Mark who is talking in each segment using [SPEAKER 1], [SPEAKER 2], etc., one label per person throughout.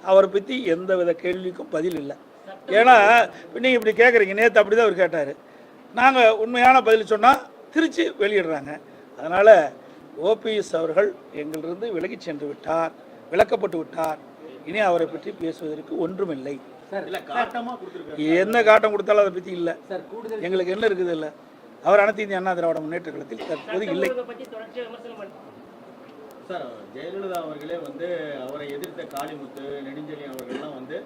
[SPEAKER 1] அவரை பற்றி எந்த வித கேள்விக்கும் பதில் இல்லை. ஏன்னா நீங்கள் இப்படி கேட்குறீங்க, நேற்று அப்படி தான் அவர் கேட்டார். நாங்கள் உண்மையான பதில் சொன்னால் திருச்சி வெளியிடுறாங்க. அதனால் ஓபிஎஸ் அவர்கள் எங்களிலிருந்து விலகி சென்று விட்டார், விலக்கப்பட்டு விட்டார். இனி அவரை பற்றி பேசுவதற்கு ஒன்றுமில்லை. என்ன காட்டம் கொடுத்தாலும் அதை பற்றி இல்லை. எங்களுக்கு என்ன இருக்குது இல்லை. அவர் அனைத்து இந்திய அண்ணா திராவிட முன்னேற்ற கழகத்தில் தற்போது இல்லை.
[SPEAKER 2] சார், ஜெயலலிதா அவர்களே வந்து அவரை எதிர்த்த காளிமுத்து, நெடுஞ்செழியன் அவர்கள்லாம் வந்து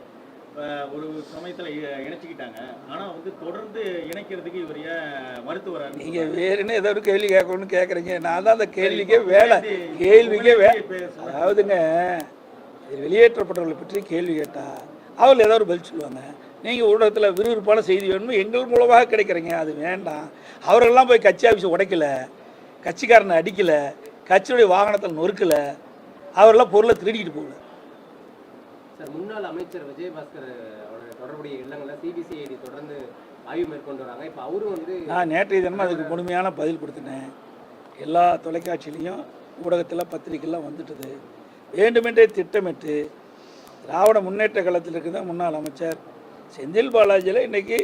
[SPEAKER 2] ஒரு சமயத்தில் இணைச்சிக்கிட்டாங்க. ஆனால் வந்து தொடர்ந்து இணைக்கிறதுக்கு இவர் ஏன் மறுத்து வர்றாரு?
[SPEAKER 1] நீங்கள் வேறுன்னு ஏதோ ஒரு கேள்வி கேட்கணும்னு கேட்குறீங்க. நான் தான் அந்த கேள்விக்கே கேள்விக்கே அதாவதுங்க, வெளியேற்றப்பட்டவர்களை பற்றி கேள்வி கேட்டால் அவர்கள் ஏதாவது ஒரு பதில் சொல்லுவாங்க. நீங்கள் ஊடகத்தில் விறுவிறுப்பான செய்தி வேணும்னு எங்கள் மூலமாக கிடைக்கிறீங்க. அது வேண்டாம். அவர்களெல்லாம் போய் கட்சி ஆஃபீஸை உடைக்கலை, கட்சிக்காரனை அடிக்கலை, கட்சியுடைய வாகனத்தில் நொறுக்கலை, அவரெல்லாம் பொருளை திருடிக்கிட்டு போகல.
[SPEAKER 3] சார், முன்னாள் அமைச்சர் விஜயபாஸ்கர் அவருடைய தொடர்புடைய இல்லங்களில் சிபிசிஐடி தொடர்ந்து ஆய்வு மேற்கொண்டு வராங்க. இப்போ அவரும் வந்து
[SPEAKER 1] நான் நேற்றைய தினமும் அதுக்கு முழுமையான பதில் கொடுத்துட்டேன். எல்லா தொலைக்காட்சியிலையும் ஊடகத்தில் பத்திரிகைலாம் வந்துட்டுது. வேண்டுமென்றே திட்டமிட்டு திராவிட முன்னேற்ற கழகத்தில் இருக்கிற முன்னாள் அமைச்சர் செந்தில் பாலாஜியில் இன்றைக்கி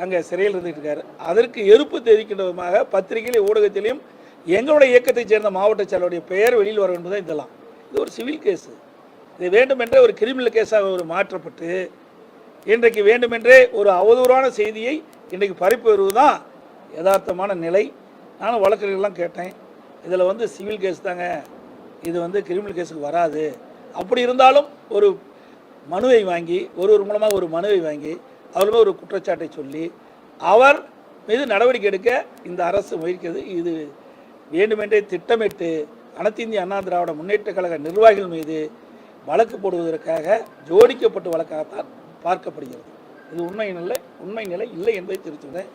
[SPEAKER 1] அங்கே சிறையில் இருந்துகிட்டு இருக்காரு. அதற்கு எதிர்ப்பு தெரிவிக்கின்ற விதமாக பத்திரிகையிலும் ஊடகத்திலையும் எங்களுடைய இயக்கத்தைச் சேர்ந்த மாவட்ட செயலருடைய பெயர் வெளியில் வர என்பதுதான் இதெல்லாம். இது ஒரு சிவில் கேஸு. இது வேண்டுமென்றே ஒரு கிரிமினல் கேஸாக ஒரு மாற்றப்பட்டு இன்றைக்கு வேண்டுமென்றே ஒரு அவதூறான செய்தியை இன்றைக்கு பரப்பி வருவது தான் யதார்த்தமான நிலை. நானும் வழக்கறிஞர்கள்லாம் கேட்டேன், இதில் வந்து சிவில் கேஸ் தாங்க, இது வந்து கிரிமினல் கேஸுக்கு வராது. அப்படி இருந்தாலும் ஒரு மனுவை வாங்கி ஒருவர் மூலமாக ஒரு மனுவை வாங்கி அவருமே ஒரு குற்றச்சாட்டை சொல்லி அவர் மீது நடவடிக்கை எடுக்க இந்த அரசு முயற்சிக்கிறது. இது வேண்டுமென்றே திட்டமிட்டு அனைத்து இந்திய அண்ணா திராவிட முன்னேற்ற கழக நிர்வாகிகள் மீது வழக்கு போடுவதற்காக ஜோடிக்கப்பட்ட வழக்காகத்தான் பார்க்கப்படுகிறது. இது உண்மை நிலை இல்லை என்பதை தெரிவித்துள்ளேன்.